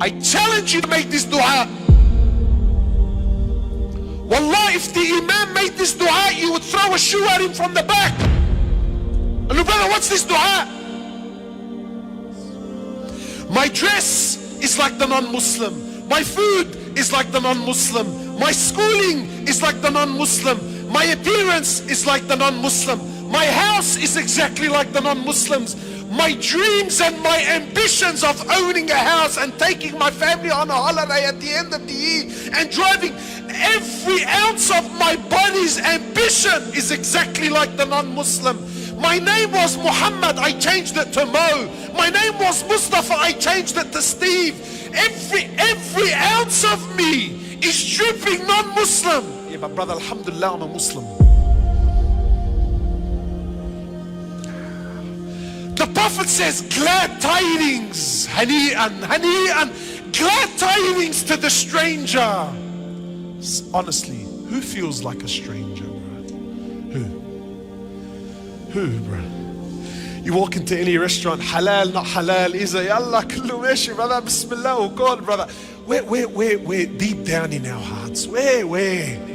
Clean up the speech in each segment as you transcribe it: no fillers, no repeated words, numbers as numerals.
I challenge you to make this dua. Wallah, if the Imam made this dua, you would throw a shoe at him from the back. And look, brother, what's this dua? My dress is like the non-Muslim. My food is like the non-Muslim. My schooling is like the non-Muslim. My appearance is like the non-Muslim. My house is exactly like the non-Muslims. My dreams and my ambitions of owning a house and taking my family on a holiday at the end of the year and driving, every ounce of my body's ambition is exactly like the non-Muslim. My name was Muhammad, I changed it to Mo. My name was Mustafa, I changed it to Steve. Every ounce of me is dripping non-Muslim. Yeah, but brother, alhamdulillah, I'm a Muslim. The Prophet says, glad tidings, hani'an, hani'an, glad tidings to the stranger. Honestly, who feels like a stranger, bro? Who, bro? You walk into any restaurant, halal, not halal, is a yallah, kullu meshi, brother, bismillah, oh God, brother. We're deep down in our hearts. Where?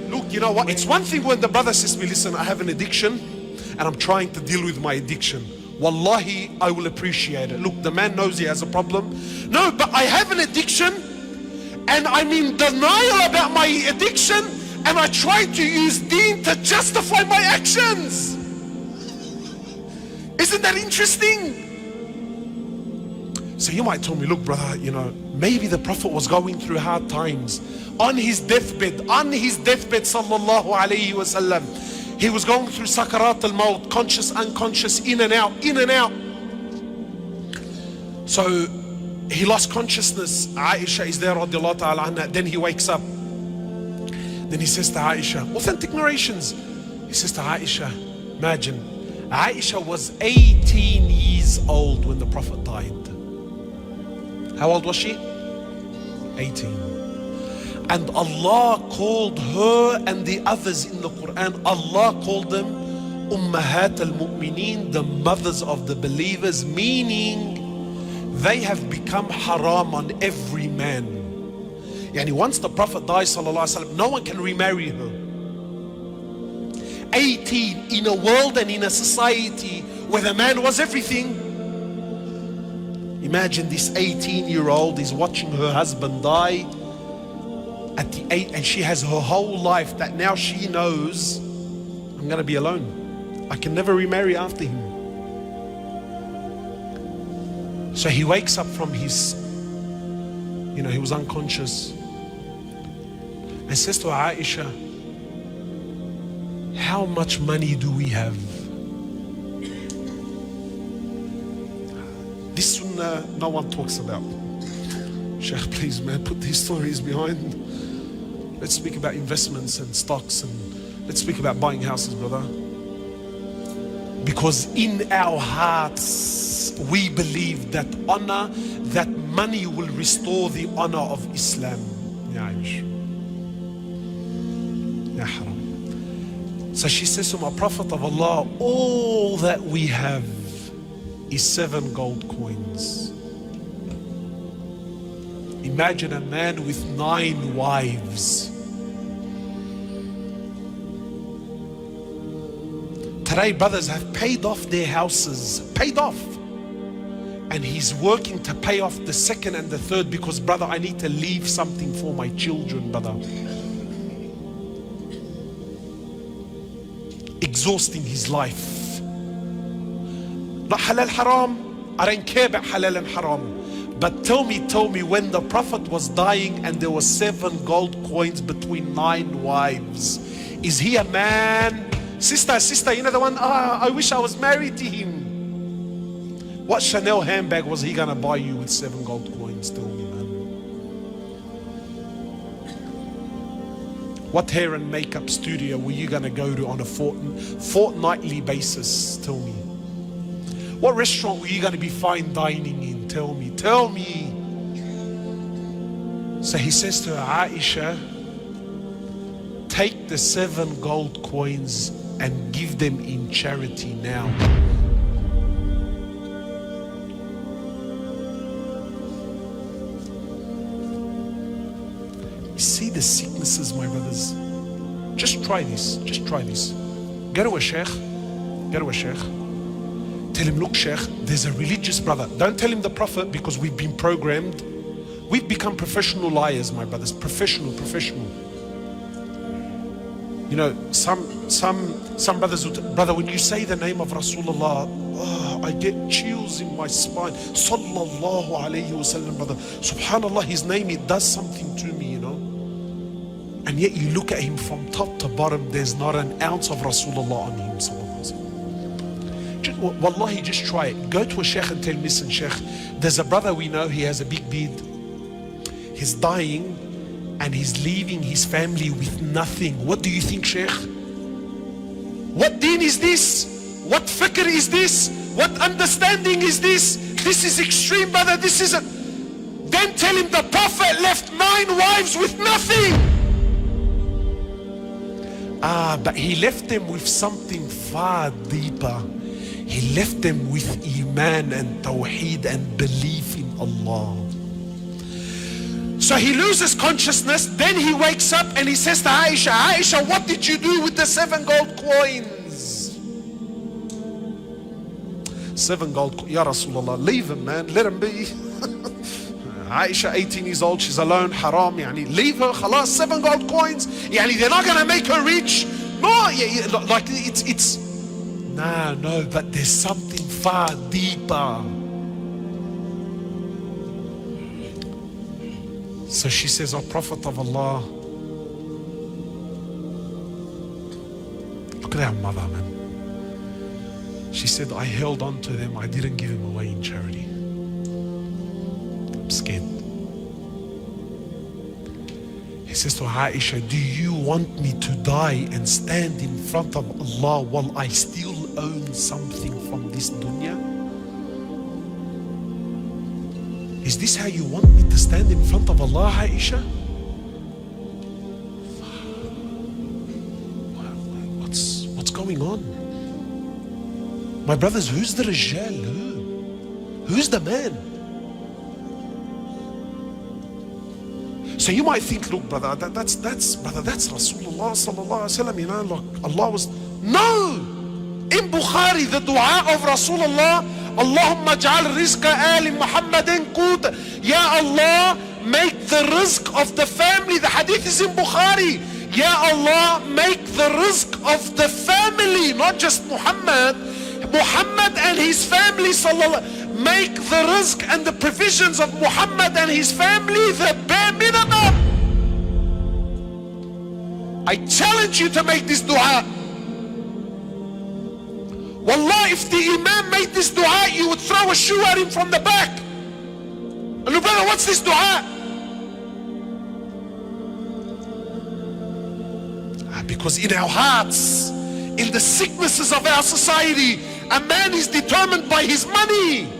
Look, you know what? It's one thing when the brother says to me, listen, I have an addiction and I'm trying to deal with my addiction. Wallahi, I will appreciate it. Look, the man knows he has a problem. No, but I have an addiction and I'm in denial about my addiction and I try to use deen to justify my actions. Isn't that interesting? So you might tell me, look brother, you know, maybe the Prophet was going through hard times. On his deathbed, sallallahu alayhi wasallam, he was going through sakarat al-maut, conscious, unconscious, in and out. So he lost consciousness. Aisha is there, radiallahu ta'ala anha. Then he wakes up. Then he says to Aisha, authentic narrations, he says to Aisha, imagine, Aisha was 18 years old when the Prophet died. How old was she? 18. And Allah called her and the others in the Quran, Allah called them Ummahat al-Mu'mineen, the mothers of the believers, meaning they have become haram on every man. Yani once the Prophet dies, sallallahu alaihi wasallam, no one can remarry her. 18 in a world and in a society where the man was everything. Imagine this 18-year-old is watching her husband die at the age, and she has her whole life that now she knows, I'm going to be alone. I can never remarry after him. So he wakes up from his, he was unconscious, and says to Aisha, how much money do we have? This sunnah no one talks about. Sheikh, please man, put these stories behind. Let's speak about investments and stocks, and let's speak about buying houses, brother. Because in our hearts, we believe that honor, that money will restore the honor of Islam. Ya Aish. Ya haram. So she says to my Prophet of Allah, all that we have is 7 gold coins. Imagine a man with 9 wives. Today brothers have paid off their houses, paid off. And he's working to pay off the 2nd and the 3rd because brother, I need to leave something for my children, brother. Exhausting his life. Not halal haram. I don't care about halal and haram. But tell me, when the Prophet was dying and there were 7 gold coins between 9 wives, is he a man? Sister, you know the one, I wish I was married to him. What Chanel handbag was he gonna buy you with 7 gold coins? Tell me, man. What hair and makeup studio were you gonna go to on a fortnightly basis? Tell me. What restaurant were you gonna be fine dining in? Tell me. So he says to Aisha, take the 7 gold coins and give them in charity now. You see the sicknesses, my brothers. Just try this. Just try this. Go to a sheikh. Go to a sheikh. Tell him, look, sheikh, there's a religious brother. Don't tell him the prophet, because we've been programmed. We've become professional liars, my brothers. Professional. You know, some brothers would, brother, when you say the name of Rasulullah, oh, I get chills in my spine. Sallallahu alayhi wasallam, brother. Subhanallah, his name, it does something to me, you know. And yet you look at him from top to bottom, there's not an ounce of Rasulullah on him. Wallahi, just try it. Go to a sheikh and tell him, listen, sheikh, there's a brother we know, he has a big beard. He's dying and he's leaving his family with nothing. What do you think, sheikh? What deen is this? What fikr is this? What understanding is this? This is extreme, brother. This isn't. Then tell him the prophet left 9 wives with nothing. But he left them with something far deeper. He left them with Iman and Tawheed and belief in Allah. So he loses consciousness, then he wakes up and he says to Aisha, Aisha, what did you do with the 7 gold coins? 7 gold coins. Ya Rasulullah, leave him, man, let him be. Aisha, 18 years old, she's alone, haram, yani, leave her, khalas, 7 gold coins, yani, they're not going to make her rich. No, like it's no, but there's something far deeper. So she says, oh Prophet of Allah, look at our mother, man. She said, I held on to them, I didn't give them away in charity. I'm scared. He says to Aisha, do you want me to die and stand in front of Allah while I still own something from this dunya? Is this how you want me to stand in front of Allah, Aisha? What's going on? My brothers, who's the Rijal? Who's the man? So you might think, look, brother, that's Rasulullah sallallahu alaihi wasallam, you know, like Allah was. No! In Bukhari, the dua of Rasulullah, Allahumma ja'al rizqa ali Muhammadin qut. Ya Allah, make the rizq of the family. The hadith is in Bukhari. Ya Allah, make the rizq of the family, not just Muhammad. Muhammad and his family, sallallahu. Make the rizq and the provisions of Muhammad and his family the bare minimum. I challenge you to make this dua. Wallah, if the Imam made this dua, you would throw a shoe at him from the back. And look, brother, what's this dua? Because in our hearts, in the sicknesses of our society, a man is determined by his money.